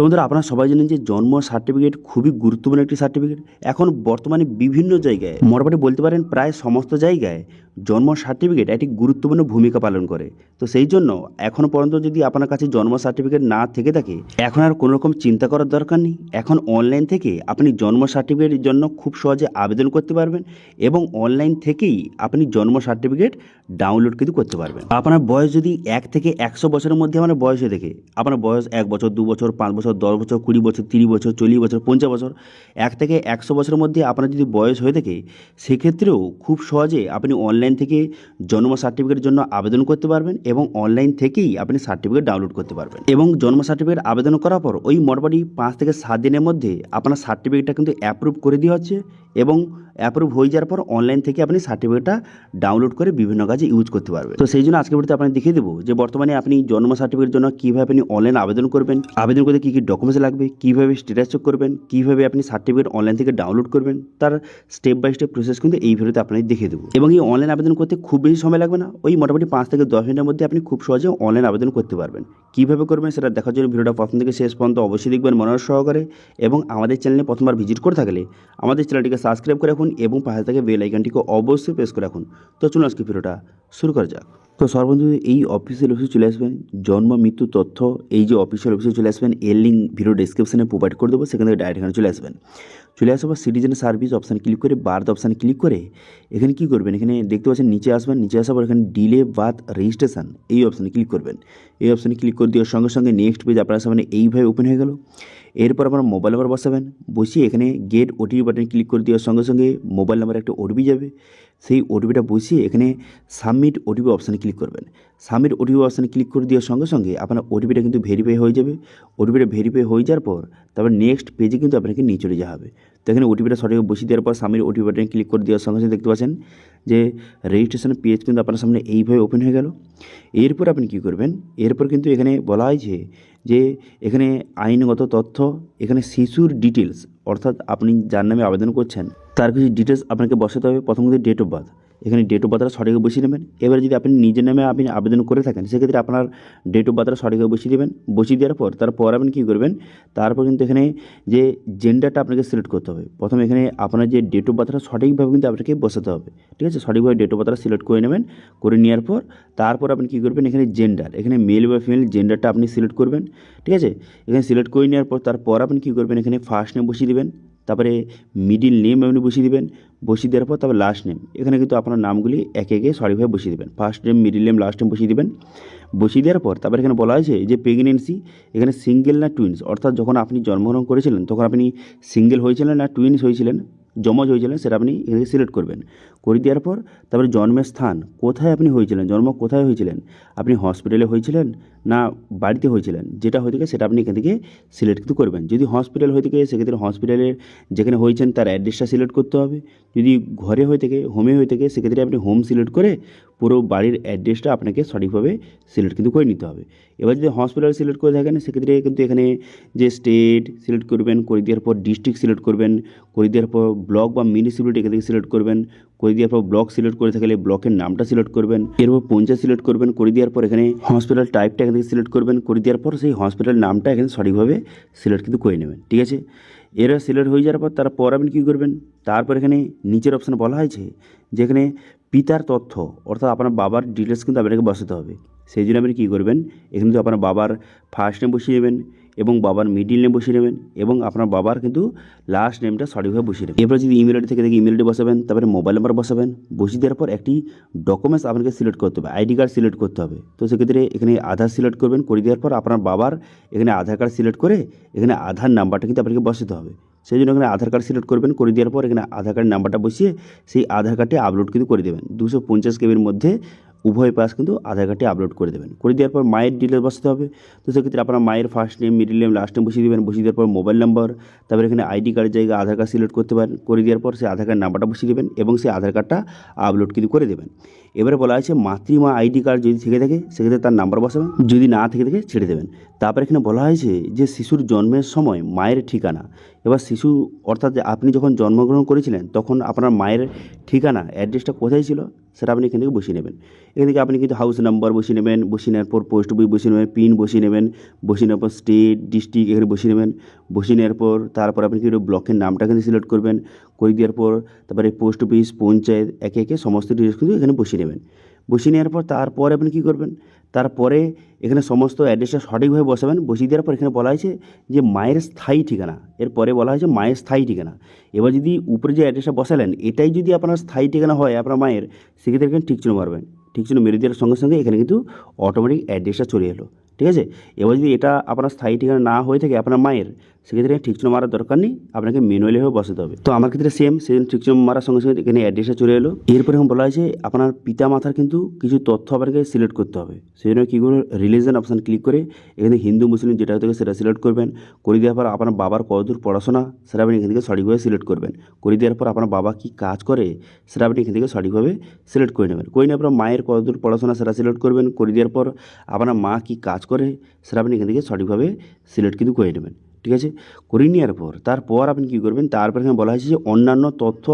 তো বন্ধুরা, আপনারা সবাই জানেন যে জন্ম সার্টিফিকেট খুবই গুরুত্বপূর্ণ একটি সার্টিফিকেট। এখন বর্তমানে বিভিন্ন জায়গায়, মোটামুটি বলতে পারেন প্রায় সমস্ত জায়গায় জন্ম সার্টিফিকেট একটি গুরুত্বপূর্ণ ভূমিকা পালন করে। তো সেই জন্য এখনও পর্যন্ত যদি আপনার কাছে জন্ম সার্টিফিকেট না থেকে থাকে, এখন আর কোনো রকম চিন্তা করার দরকার নেই। এখন অনলাইন থেকে আপনি জন্ম সার্টিফিকেটের জন্য খুব সহজে আবেদন করতে পারবেন এবং অনলাইন থেকেই আপনি জন্ম সার্টিফিকেট ডাউনলোড কিন্তু করতে পারবেন। আপনার বয়স যদি 1 থেকে 100 বছরের মধ্যে আপনার বয়স হয়ে থাকে, আপনার বয়স 1 বছর, 2 বছর, 5 বছর, 10 বছর, 20 বছর, 30 বছর, 40 বছর, 50 বছর, 1 থেকে 100 বছরের মধ্যে আপনার যদি বয়স হয়ে থাকে, সেক্ষেত্রেও খুব সহজে আপনি অনলাইন থেকে জন্ম সার্টিফিকেটের জন্য আবেদন করতে পারবেন এবং অনলাইন থেকেই আপনি সার্টিফিকেট ডাউনলোড করতে পারবেন। এবং জন্ম সার্টিফিকেট আবেদন করার পর ওই মোটামুটি 5 থেকে 7 দিনের মধ্যে আপনার সার্টিফিকেটটা কিন্তু অ্যাপ্রুভ করে দেওয়া হচ্ছে এবং অ্যাপ্রুভ হয়ে যাওয়ার পর অনলাইন থেকে আপনি সার্টিফিকেটটা ডাউনলোড করে বিভিন্ন কাজে ইউজ করতে পারবেন। তো সেই জন্য আজকে ভিডিওতে আপনাকে দেখিয়ে দেবো যে বর্তমানে আপনি জন্ম সার্টিফিকেটের জন্য কীভাবে আপনি অনলাইন আবেদন করবেন, আবেদন করতে কী কী ডকুমেন্টস লাগবে, কীভাবে স্ট্যাটাস চেক করবেন, কীভাবে আপনি সার্টিফিকেট অনলাইন থেকে ডাউনলোড করবেন, তার স্টেপ বাই স্টেপ প্রসেস কিন্তু এই ভিডিওতে আপনাকে দেখিয়ে দেবো। এবং এই অনলাইন আবেদন করতে খুব বেশি সময় লাগবে না, ওই মোটামুটি 5 থেকে 10 মিনিটের মধ্যে আপনি খুব সহজে অনলাইন আবেদন করতে পারবেন। কীভাবে করবেন সেটা দেখার জন্য ভিডিওটা প্রথম থেকে শেষ পর্যন্ত অবশ্যই দেখবেন মনোযোগ সহকারে। এবং আমাদের চ্যানেলে প্রথমবার ভিজিট করে থাকলে আমাদের চ্যানেলটিকে সাবস্ক্রাইব করে রাখুন এবং পাশে থেকে বেল আইকনটিকে অবশ্যই প্রেস করে রাখুন। তো চলুন আজকে ভিডিওটা শুরু করা যাক। তো সর্বপ্রথম এই অফিসিয়াল অফিসে চলে আসবেন, জন্ম মৃত্যু তথ্য এই যে অফিসিয়াল অফিসে চলে আসবেন, এর লিঙ্ক ভিডিও ডিসক্রিপশনে প্রোভাইড করে দেবো, সেখান থেকে ডাইরেক্ট এখানে চলে আসবেন। চলে আসার পর সিটিজেন সার্ভিস অপশান ক্লিক করে বার্থ অপশানে ক্লিক করে এখানে কী করবেন, এখানে দেখতে পাচ্ছেন নিচে আসবেন, নিচে আসার পর এখানে ডিলে বার্থ রেজিস্ট্রেশন এই অপশানে ক্লিক করবেন। এই অপশানে ক্লিক করে দেওয়ার সঙ্গে সঙ্গে নেক্সট পেজ আপনার সামনে এইভাবে ওপেন হয়ে গেল। এরপর আপনার মোবাইল নাম্বার বসাবেন, বসিয়ে এখানে গেট ওটিপি বাটনে ক্লিক করে দেওয়ার সঙ্গে সঙ্গে মোবাইল নাম্বারে একটা ওটিপি যাবে। সেই ওটিপিটা বসিয়ে এখানে সাবমিট ওটিপি অপশানে ক্লিক করবেন। সাবমিট ওটিপি অপশানে ক্লিক করে দেওয়ার সঙ্গে সঙ্গে আপনার ওটিপিটা কিন্তু ভেরিফাই হয়ে যাবে। ওটিপিটা ভেরিফাই হয়ে যাওয়ার পর তারপর নেক্সট পেজে কিন্তু আপনাকে নিয়ে চলে যাওয়া হবে। তো এখানে ওটিপিটা সঠিকভাবে বসিয়ে দেওয়ার পর সাবমিট ওটিপি বাটনে ক্লিক করে দেওয়ার সঙ্গে সঙ্গে দেখতে পাচ্ছেন যে রেজিস্ট্রেশন পেজ কিন্তু আপনার সামনে এইভাবে ওপেন হয়ে গেল। এরপর আপনি কী করবেন, এরপর কিন্তু এখানে বলা হয়েছে যে এখানে আইনগত তথ্য, এখানে শিশুর ডিটেলস, অর্থাৎ আপনি যার নামে আবেদন করছেন তার কিছু ডিটেলস আপনাকে বসাতে হবে। প্রথম কিন্তু ডেট অফ বার্থ, এখানে ডেট অফ বার্থটা সঠিকভাবে বসিয়ে নেবেন। এবার যদি আপনি নিজের নামে আপনি আবেদন করে থাকেন, সেক্ষেত্রে আপনার ডেট অফ বার্থটা সঠিকভাবে বসিয়ে দেবেন। বসিয়ে দেওয়ার পর তারপর আপনি কী করবেন, তারপর কিন্তু এখানে যে জেন্ডারটা আপনাকে সিলেক্ট করতে হবে। প্রথমে এখানে আপনার যে ডেট অফ বার্থটা সঠিকভাবে কিন্তু আপনাকে বসাতে হবে, ঠিক আছে? সঠিকভাবে ডেট অফ বার্থটা সিলেক্ট করে নেবেন। করে নেওয়ার পর তারপর আপনি কী করবেন, এখানে জেন্ডার, এখানে মেল বা ফিমেল জেন্ডারটা আপনি সিলেক্ট করবেন, ঠিক আছে? এখানে সিলেক্ট করে নেওয়ার পর তারপর আপনি কী করবেন, এখানে ফার্স্ট নেম বসিয়ে দেবেন, তারপরে মিডিল নেম আপনি বসিয়ে দেবেন। বসিয়ে দেওয়ার পর তারপর লাস্ট নেম, এখানে কিন্তু আপনার নামগুলি একে একে সঠিকভাবে বসিয়ে দেবেন। First name, middle name, last name বসিয়ে দেবেন। বসিয়ে দেওয়ার পর তারপর এখানে বলা হয়েছে যে প্রেগনেন্সি, এখানে সিঙ্গেল না টুইন্স, অর্থাৎ যখন আপনি জন্মগ্রহণ করেছিলেন তখন আপনি সিঙ্গেল হয়েছিলেন না টুইন্স হয়েছিলেন, যমজ হয়েছিলেন, সেটা আপনি এখানে সিলেক্ট করবেন। করে দেওয়ার পর তারপরে জন্মের স্থান, কোথায় আপনি হয়েছিলেন, জন্ম কোথায় হয়েছিলেন, আপনি হসপিটালে হয়েছিলেন না বাড়িতে হয়েছিলেন, যেটা হয়ে থাকে সেটা আপনি এখান থেকে সিলেক্ট কিন্তু করবেন। যদি হসপিটাল হয়ে থাকে সেক্ষেত্রে হসপিটালের যেখানে হয়েছেন তার অ্যাড্রেসটা সিলেক্ট করতে হবে। যদি ঘরে হয়ে থাকে, হোমে হয়ে থাকে, সেক্ষেত্রে আপনি হোম সিলেক্ট করে পুরো বাড়ির অ্যাড্রেসটা আপনাকে সঠিকভাবে সিলেক্ট কিন্তু করে নিতে হবে। এবার যদি হসপিটাল সিলেক্ট করে থাকেন, সেক্ষেত্রে কিন্তু এখানে যে স্টেট সিলেক্ট করবেন, করে দেওয়ার পর ডিস্ট্রিক্ট সিলেক্ট করবেন, করে দেওয়ার পর ব্লক বা মিউনিসিপ্যালিটি এখান থেকে সিলেক্ট করবেন। করে দেওয়ার পর ব্লক সিলেক্ট করে থাকলে ব্লকের নামটা সিলেক্ট করবেন। এরপর পঞ্চায়েত সিলেক্ট করবেন। করে দেওয়ার পর এখানে হসপিটাল টাইপটা এখান থেকে সিলেক্ট করবেন। করে দেওয়ার পর সেই হসপিটাল নামটা এখানে সঠিকভাবে সিলেক্ট কিন্তু করে নেবেন, ঠিক আছে? এরা সিলেক্ট হয়ে যাওয়ার পর তারপর আপনি কী করবেন, তারপর এখানে নিচের অপশানে বলা হয়েছে যেখানে পিতার তথ্য, অর্থাৎ আপনার বাবার ডিটেলস কিন্তু আপনাকে বসাতে হবে। সেই জন্য আপনি কী করবেন, এখানে কিন্তু আপনার বাবার ফার্স্ট নেম বসিয়ে নেবেন এবং বাবার মিডিল নেম বসিয়ে নেবেন এবং আপনার বাবার কিন্তু লাস্ট নেমটা সঠিকভাবে বসিয়ে নেবেন। এরপর যদি ইমেল আইডি থেকে দেখি ইমেল আইডি বসাবেন, তারপরে মোবাইল নাম্বার বসাবেন। বসিয়ে দেওয়ার পর একটি ডকুমেন্টস আপনাকে সিলেক্ট করতে হবে, আইডি কার্ড সিলেক্ট করতে হবে। তো সেক্ষেত্রে এখানে আধার সিলেক্ট করবেন। করে দেওয়ার পর আপনার বাবার এখানে আধার কার্ড সিলেক্ট করে এখানে আধার নাম্বারটা কিন্তু আপনাকে বসাতে হবে। সেই জন্য এখানে আধার কার্ড সিলেক্ট করবেন। করে দেওয়ার পর এখানে আধার কার্ডের নাম্বারটা বসিয়ে সেই আধার কার্ডটি আপলোড কিন্তু করে দেবেন। 250 কেবির মধ্যে উভয় পাশ কিন্তু আধার কার্ডটি আপলোড করে দেবেন। করে দেওয়ার পর মায়ের ডিটেলস বসাতে হবে। তো সেক্ষেত্রে আপনার মায়ের first name, middle name, last name বসিয়ে দেবেন। বসিয়ে দেওয়ার পর মোবাইল নাম্বার, তারপরে এখানে আইডি কার্ডের জায়গায় আধার কার্ড সিলেক্ট করতে পারেন। করে দেওয়ার পর সেই আধার কার্ড নাম্বারটা বসিয়ে দেবেন এবং সেই আধার কার্ডটা আপলোড কিন্তু করে দেবেন। এবারে বলা আছে মাতৃমা আইডি কার্ড যদি থেকে থাকে সেক্ষেত্রে তার নাম্বার বসাবেন, যদি না থেকে থাকে ছেড়ে দেবেন। তারপর এখানে বলা হয়েছে যে শিশুর জন্মের সময় মায়ের ঠিকানা, এবার শিশু অর্থাৎ যে আপনি যখন জন্মগ্রহণ করেছিলেন তখন আপনার মায়ের ঠিকানা অ্যাড্রেসটা কোথায় ছিল সেটা আপনি এখান থেকে বসিয়ে নেবেন। এখান থেকে আপনি কিন্তু হাউস নাম্বার বসিয়ে নেবেন, বসিয়ে নেওয়ার পর পোস্ট বই বসিয়ে নেবেন, পিন বসিয়ে নেবেন, বসিয়ে নেওয়ার পর স্টেট ডিস্ট্রিক্ট এখানে বসিয়ে নেবেন। বসিয়ে নেওয়ার পর তারপর আপনি কিন্তু ব্লকের নামটা কিন্তু সিলেক্ট করবেন। করে দেওয়ার পর তারপরে পোস্ট অফিস, পঞ্চায়েত একে একে সমস্ত ডিটেলস কিন্তু এখানে বসিয়ে নেবেন। বসিয়ে নেওয়ার পর তারপরে আপনি কী করবেন, তারপরে এখানে সমস্ত অ্যাড্রেসটা সঠিকভাবে বসাবেন। বসিয়ে দেওয়ার পর এখানে বলা হয়েছে যে মায়ের স্থায়ী ঠিকানা, এরপরে বলা হয়েছে মায়ের স্থায়ী ঠিকানা। এবার যদি উপরে যে অ্যাড্রেসটা বসালেন এটাই যদি আপনার স্থায়ী ঠিকানা হয় আপনার মায়ের, সেক্ষেত্রে এখানে ঠিক চিহ্ন মারবেন। ঠিক চিহ্ন মেরে দেওয়ার সঙ্গে সঙ্গে এখানে কিন্তু অটোমেটিক অ্যাড্রেসটা চলে এলো। ঠিক আছে, এবার যদি এটা আপনার স্থায়ী ঠিকানা না হয়ে থাকে আপনার মায়ের, সেক্ষেত্রে ঠিক চিহ্ন মারার দরকার নেই, আপনাকে ম্যানুয়ালিভাবে বসাতে হবে। তো আমার ক্ষেত্রে সেম ঠিক চিহ্ন মারার সঙ্গে সঙ্গে এখানে অ্যাড্রেসটা চলে এলো। এরপরে এখন বলা হয়েছে আপনার পিতা মাতার কিন্তু কিছু তথ্য আপনাকে সিলেক্ট করতে হবে। সেই জন্য কী করবেন, রিলিজন অপশান ক্লিক করে এখানে হিন্দু মুসলিম যেটা হতে সেটা সিলেক্ট করবেন। করে দেওয়ার পর আপনার বাবার কতদূর পড়াশোনা সেটা আপনি এখান থেকে সঠিকভাবে সিলেক্ট করবেন। করে দেওয়ার পর আপনার বাবা কী কাজ করে সেটা আপনি এখান থেকে সঠিকভাবে সিলেক্ট করে নেবেন। করে নেওয়ার পর মায়ের কতদূর পড়াশোনা সেটা সিলেক্ট করবেন। করে দেওয়ার পর আপনার মা কী কাজ করে সেটা আপনি এখান থেকে সঠিকভাবে সিলেক্ট কিন্তু করে নেবেন। ঠিক আছে, করে নেওয়ার পর তারপর আপনি কী করবেন, তারপর এখানে বলা হয়েছে যে অন্যান্য তথ্য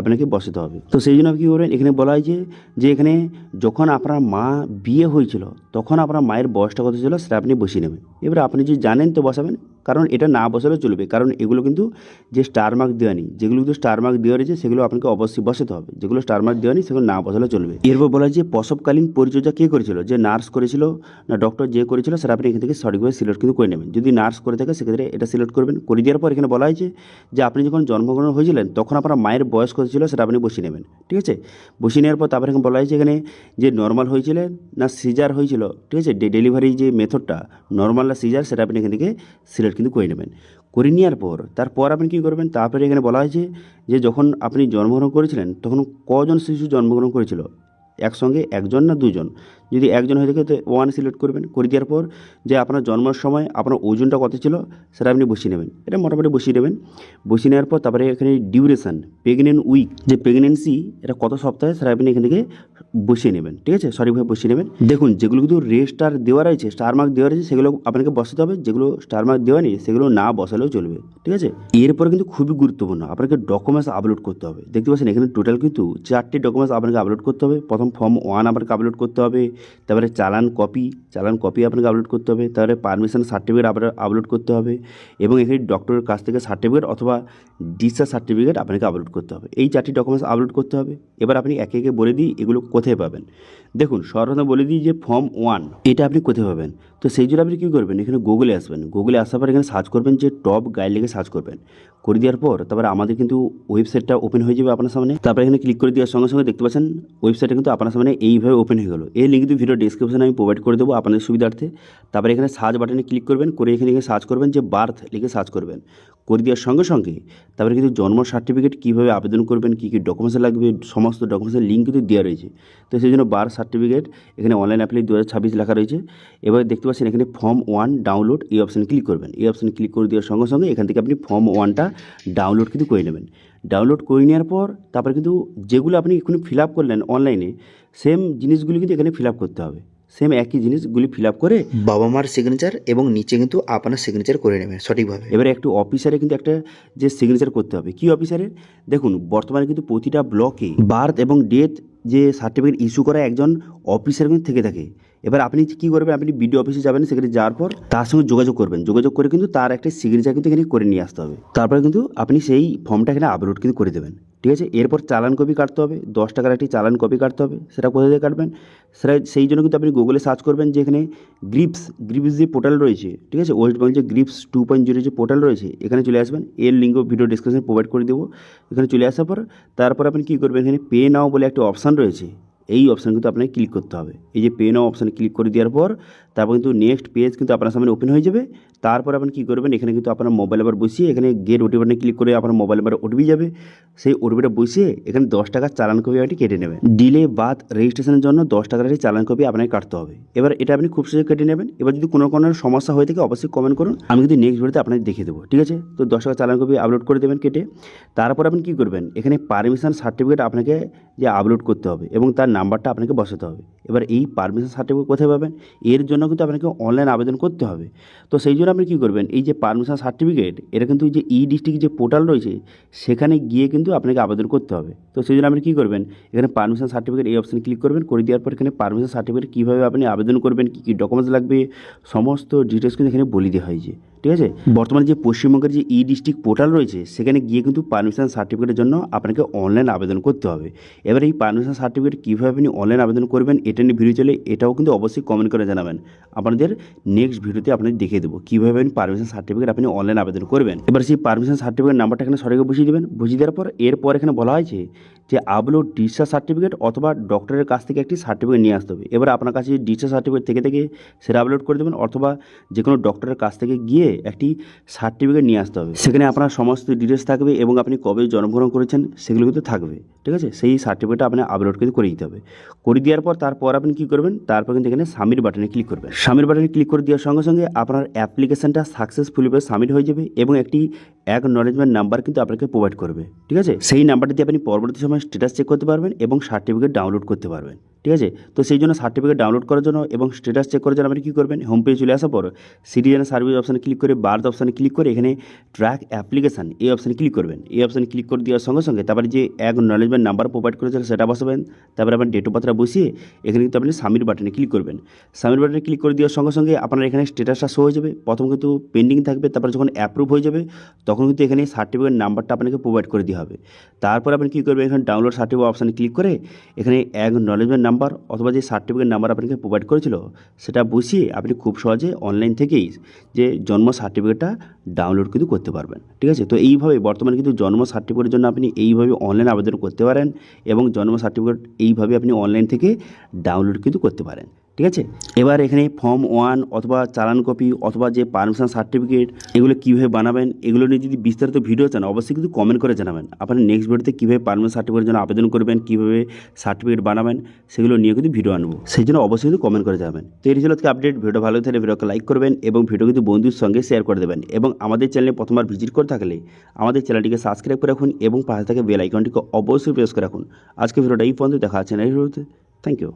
আপনাকে বসাতে হবে। তো সেই জন্য আপনি কী করবেন, এখানে বলা হয়েছে যে এখানে যখন আপনার মা বিয়ে হয়েছিল তখন আপনার মায়ের বয়সটা কত ছিল সেটা আপনি বসিয়ে নেবেন। এবার আপনি যদি জানেন তো বসাবেন, কারণ এটা না বসালেও চলবে, কারণ এগুলো কিন্তু যে স্টার মার্ক দেওয়া নেই, যেগুলো কিন্তু স্টার মার্ক দেওয়া রয়েছে সেগুলো আপনাকে অবশ্যই বসাতে হবে। যেগুলো স্টার মার্ক দেওয়া নেই সেগুলো না বসালেও চলবে। এরপর বলা হয়েছে প্রসবকালীন পরিচর্যা কে করেছিল, যে নার্স করেছিল না ডক্টর যে করেছিল সেটা আপনি এখান থেকে সঠিকভাবে সিলেক্ট কিন্তু করে নেবেন। যদি নার্স করে থাকে সেক্ষেত্রে এটা সিলেক্ট করবেন। করে দেওয়ার পর এখানে বলা হয়েছে যে আপনি যখন জন্মগ্রহণ হয়েছিলেন তখন আপনার মায়ের বয়স কত ছিল সেটা আপনি বসিয়ে নেবেন। ঠিক আছে, বসিয়ে নেওয়ার পর তারপরে এখানে বলা হয়েছে এখানে যে নর্মাল হয়েছিলেন না সিজার হয়েছিল। ঠিক আছে, ডেলিভারি যে মেথডটা নর্মাল না সিজার সেটা আপনি এখান থেকে সিলেক্ট কিন্তু করে নেবেন। করে নেওয়ার পর তারপর আপনি কী করবেন, তারপরে এখানে বলা হয়েছে যে যখন আপনি জন্মগ্রহণ করেছিলেন তখন কজন শিশু জন্মগ্রহণ করেছিল, একসঙ্গে একজন না দুজন। যদি একজন হয়ে থাকে তো 1 সিলেক্ট করবেন। করে দেওয়ার পর যে আপনার জন্মের সময় আপনার ওজনটা কত ছিল সেটা আপনি বসিয়ে নেবেন। এটা মোটামুটি বসিয়ে নেবেন। বসিয়ে নেওয়ার পর তারপরে এখানে ডিউরেশান, প্রেগনেন্ট উইক, যে প্রেগনেন্সি এটা কত সপ্তাহে সেটা আপনি এখান থেকে বসিয়ে নেবেন। ঠিক আছে, সঠিকভাবে বসিয়ে নেবেন। দেখুন যেগুলো কিন্তু রেস্টার দেওয়া রয়েছে, স্টার মার্ক দেওয়া রয়েছে, সেগুলো আপনাকে বসাতে হবে। যেগুলো স্টার মার্ক দেওয়া নেই সেগুলো না বসালেও চলবে। ঠিক আছে, এরপরে কিন্তু খুবই গুরুত্বপূর্ণ আপনাকে ডকুমেন্টস আপলোড করতে হবে। দেখতে পাচ্ছেন এখানে টোটাল কিন্তু 4টি ডকুমেন্টস আপনাকে আপলোড করতে হবে। প্রথম ফর্ম 1 আপনাকে আপলোড করতে হবে, তারপরে চালান কপি আপনাকে আপলোড করতে হবে, তারপরে পারমিশন সার্টিফিকেট আপনার আপলোড করতে হবে, এবং এখানে ডক্টরের কাছ থেকে সার্টিফিকেট অথবা ডিসচার্জ সার্টিফিকেট আপনাকে আপলোড করতে হবে। এই 4টি ডকুমেন্টস আপলোড করতে হবে। এবার আপনি একে একে বলে দিই এগুলো কোথায় পাবেন। দেখুন সর্বপ্রথম বলে দিই যে ফর্ম 1 এটা আপনি কোথায় পাবেন। তো সেই জন্য আপনি কী করবেন, এখানে গুগলে আসবেন। গুগলে আসার পর এখানে সার্চ করবেন যে টপ গাইড লিখে সার্চ করবেন। করে দেওয়ার পর তারপরে আমাদের কিন্তু ওয়েবসাইটটা ওপেন হয়ে যাবে আপনার সামনে। তারপরে এখানে ক্লিক করে দেওয়ার সঙ্গে সঙ্গে দেখতে পাচ্ছেন ওয়েবসাইটটা কিন্তু আপনার সামনে এইভাবে ওপেন হয়ে গেলো। এই লিঙ্ক কিন্তু ভিডিও ডিসক্রিপশনে আমি প্রোভাইড করে দেবো আপনাদের সুবিধার্থে। তারপরে এখানে সার্চ বাটনে ক্লিক করবেন, করে এখানে সার্চ করবেন যে বার্থ লিখে সার্চ করবেন। করে দেওয়ার সঙ্গে সঙ্গে তারপরে কিন্তু জন্ম সার্টিফিকেট কীভাবে আবেদন করবেন, কী কী ডকুমেন্টস লাগবে, সমস্ত ডকুমেন্টসের লিঙ্ক কিন্তু দেওয়া রয়েছে। তো সেই জন্য বার্থ সার্টিফিকেট এখানে অনলাইন অ্যাপ্লাই 2026 লেখা রয়েছে। এবার দেখতে পাচ্ছেন এখানে ফর্ম 1 ডাউনলোড, এই অপশানে ক্লিক করবেন। এই অপশানে ক্লিক করে দেওয়ার সঙ্গে সঙ্গে এখান থেকে আপনি ফর্ম 1টা ডাউনলোড কিন্তু করে নেবেন। ডাউনলোড করে নেওয়ার পর তারপরে কিন্তু যেগুলো আপনি এখানে ফিল আপ করলেন অনলাইনে, সেম জিনিসগুলি কিন্তু এখানে ফিল আপ করতে হবে। সেম একই জিনিসগুলি ফিল আপ করে বাবা মার সিগনেচার এবং নিচে কিন্তু আপনার সিগনেচার করে নেবেন সঠিকভাবে। এবারে একটু অফিসারে কিন্তু একটা যে সিগনেচার করতে হবে। কি অফিসারের, দেখুন বর্তমানে কিন্তু প্রতিটা ব্লকে বার্থ এবং ডেথ যে সার্টিফিকেট ইস্যু করা একজন অফিসার কিন্তু থেকে থাকে। এবার আপনি কী করবেন, আপনি বিডিও অফিসে যাবেন, সেখানে যাওয়ার পর তার সঙ্গে যোগাযোগ করবেন। যোগাযোগ করে কিন্তু তার একটা সিগনেচার কিন্তু এখানে করে নিয়ে আসতে হবে। তারপরে কিন্তু আপনি সেই ফর্মটা এখানে আপলোড কিন্তু করে দেবেন। ঠিক আছে, এরপর চালান কপি কাটতে হবে, 10 টাকার একটি চালান কপি কাটতে হবে। সেটা কোথা থেকে কাটবেন, সেটা সেই জন্য কিন্তু আপনি গুগলে সার্চ করবেন যে এখানে গ্রিপস যে পোর্টাল রয়েছে, ঠিক আছে, ওয়েস্ট বেঙ্গল যে গ্রিপস 2.0 যে পোর্টাল রয়েছে, এখানে চলে আসবেন। এর লিঙ্ক ভিডিও ডিসক্রিপশনে প্রোভাইড করে দেবো। এখানে চলে আসার পর তারপর আপনি কী করবেন, এখানে পে নাও বলে একটা অপশান রয়েছে, এই অপশান কিন্তু আপনাকে ক্লিক করতে হবে। এই যে পে নাও অপশানে ক্লিক করে দেওয়ার পর তারপর কিন্তু নেক্সট পেজ কিন্তু আপনার সামনে ওপেন হয়ে যাবে। তারপর আপনি কী করবেন, এখানে কিন্তু আপনার মোবাইল নাম্বার বসিয়ে এখানে গেট ওটিপি বাটনে ক্লিক করে আপনার মোবাইল নাম্বার ওটিপি যাবে। সেই ওটিপিটা বসিয়ে এখানে 10 টাকার চালান কপি আপনি কেটে নেবেন। ডিলে বার্থ রেজিস্ট্রেশনের জন্য 10 টাকার একটি চালান কপি আপনাকে কাটতে হবে। এবার এটা আপনি খুব সহজে কেটে নেবেন। এবার যদি কোনো সমস্যা হয়ে থাকে অবশ্যই কমেন্ট করুন, আমি কিন্তু নেক্সট ভিডিওতে আপনাকে দেখিয়ে দেবো। ঠিক আছে, তো 10 টাকার চালান কপি আপলোড করে দেবেন কেটে। তারপর আপনি কী করবেন, এখানে পারমিশন সার্টিফিকেট আপনাকে যে আপলোড করতে হবে এবং তার নাম্বারটা আপনাকে বসাতে হবে। এবার এই পারমিশন সার্টিফিকেট কোথায় পাবেন? এর জন্য কিন্তু আপনাকে অনলাইন আবেদন করতে হবে। তো সেই জন্য আপনি কী করবেন, এই যে পারমিশন সার্টিফিকেট এটা কিন্তু যে ই ডিস্ট্রিক্ট যে পোর্টাল রয়েছে সেখানে গিয়ে কিন্তু আপনাকে আবেদন করতে হবে। তো সেই জন্য আপনি কী করবেন, এখানে পারমিশন সার্টিফিকেট এই অপশানে ক্লিক করবেন। করে দেওয়ার পর এখানে পারমিশন সার্টিফিকেট কীভাবে আপনি আবেদন করবেন, কী কী ডকুমেন্টস লাগবে সমস্ত ডিটেলস কিন্তু এখানে বলে দেওয়া হয়েছে। ঠিক আছে, বর্তমানে যে পশ্চিমবঙ্গের যে ই ডিস্ট্রিক্ট পোর্টাল রয়েছে সেখানে গিয়ে কিন্তু পারমিশন সার্টিফিকেটের জন্য আপনাকে অনলাইন আবেদন করতে হবে। এবার এই পারমিশন সার্টিফিকেট কীভাবে আপনি অনলাইন আবেদন করবেন এটা নিয়ে ভিডিও চলে, এটাও কিন্তু অবশ্যই কমেন্ট করে জানাবেন। আপনাদের নেক্সট ভিডিওতে আপনাদের দেখিয়ে দেবো কীভাবে আপনি পারমিশন সার্টিফিকেট আপনি অনলাইন আবেদন করবেন। এবার সেই পারমিশন সার্টিফিকেট নাম্বারটা এখানে সঠিক বুঝিয়ে দেবেন। বুঝিয়ে দেওয়ার পর এরপর এখানে বলা হয়েছে যে আপলোড ডিসচার্জ সার্টিফিকেট অথবা ডক্টরের কাছ থেকে একটি সার্টিফিকেট নিয়ে আসতে হবে। এবার আপনার কাছে যদি ডিসচার্জ সার্টিফিকেট থেকে সেটা আপলোড করে দেবেন, অথবা যে কোনো ডক্টরের কাছ থেকে গিয়ে একটি সার্টিফিকেট নিয়ে আসতে হবে। সেখানে আপনার সমস্ত ডিটেলস থাকবে এবং আপনি কবে জন্মগ্রহণ করেছেন সেগুলো কিন্তু থাকবে। ঠিক আছে, সেই সার্টিফিকেটটা আপনি আপলোড কিন্তু করে দিতে হবে। করে দেওয়ার পর তারপর আপনি কী করবেন, তারপর কিন্তু এখানে সাবমিট বাটনে ক্লিক করবেন। সাবমিট বাটনে ক্লিক করে দেওয়ার সঙ্গে সঙ্গে আপনার অ্যাপ্লিকেশনটা সাকসেসফুলিভাবে সাবমিট হয়ে যাবে এবং একটি অ্যাকনলেজমেন্ট নাম্বার কিন্তু আপনাকে প্রোভাইড করবে। ঠিক আছে, সেই নাম্বারটি দিয়ে আপনি পরবর্তী সময় স্ট্যাটাস চেক করতে পারবেন এবং সার্টিফিকেট ডাউনলোড করতে পারবেন। ঠিক আছে, তো সেই জন্য সার্টিফিকেট ডাউনলোড করার জন্য এবং স্ট্যাটাস চেক করার জন্য আপনি কী করবেন, হোম পেজে চলে আসার পর সিটিজেন সার্ভিস অপশানে ক্লিক করে বার্থ অপশানে ক্লিক করে এখানে ট্র্যাক অ্যাপ্লিকেশান এই অপশানে ক্লিক করবেন। এই অপশানে ক্লিক করে দেওয়ার সঙ্গে সঙ্গে তারপরে যে অ্যাকনলেজমেন্ট নাম্বার প্রোভাইড করেছেন সেটা বসাবেন। তারপরে আপনার ডেট অফ বার্থটা বসিয়ে এখানে কিন্তু আপনি সাবমিট বাটনে ক্লিক করবেন। সাবমিট বাটনে ক্লিক করে দেওয়ার সঙ্গে সঙ্গে আপনার এখানে স্ট্যাটাসটা শো হয়ে যাবে। প্রথম কিন্তু পেন্ডিং থাকবে, তারপরে যখন অ্যাপ্রুভ হয়ে যাবে তখন কিন্তু এখানে সার্টিফিকেট নাম্বারটা আপনাকে প্রোভাইড করে দেওয়া হবে। তারপর আপনি কী করবেন, এখানে ডাউনলোড সার্টিফিকেট অপশানে ক্লিক করে এখানে অ্যাকনলেজমেন্ট নাম্বার অথবা যে সার্টিফিকেট নাম্বার আপনাকে প্রোভাইড করেছিল সেটা বসিয়ে আপনি খুব সহজে অনলাইন থেকেই যে জন্ম সার্টিফিকেটটা ডাউনলোড কিন্তু করতে পারবেন। ঠিক আছে, তো এইভাবে বর্তমানে কিন্তু জন্ম সার্টিফিকেটের জন্য আপনি এইভাবে অনলাইন আবেদন করতে পারেন এবং জন্ম সার্টিফিকেট এইভাবে আপনি অনলাইন থেকে ডাউনলোড কিন্তু করতে পারেন। ঠিক আছে, এবার এখানে ফর্ম 1 অথবা চালান কপি অথবা যে পারমিশন সার্টিফিকেট এগুলো কীভাবে বানাবেন এগুলো নিয়ে যদি বিস্তারিত ভিডিও চান অবশ্যই কিন্তু কমেন্ট করে জানাবেন। আপনার নেক্সট ভিডিওতে কীভাবে পারমিশন সার্টিফিকেটের জন্য আবেদন করবেন, কীভাবে সার্টিফিকেট বানাবেন সেগুলো নিয়ে কিন্তু ভিডিও আনবো, সেই জন্য অবশ্যই কিন্তু কমেন্ট করে যাবেন। তো এই ছিল আজকে আপডেট। ভিডিও ভালো থাকলে ভিডিওকে লাইক করবেন এবং ভিডিও কিন্তু বন্ধুর সঙ্গে শেয়ার করে দেবেন এবং আমাদের চ্যানেলে প্রথমবার ভিজিট করে থাকলে আমাদের চ্যানেলটিকে সাবস্ক্রাইব করে রাখুন এবং পাশে থাকা বেল আইকনটিকে অবশ্যই প্রেস করে রাখুন। আজকে ভিডিওটা এই পর্যন্ত, দেখা হচ্ছে নেক্সট ভিডিওতে। Thank you.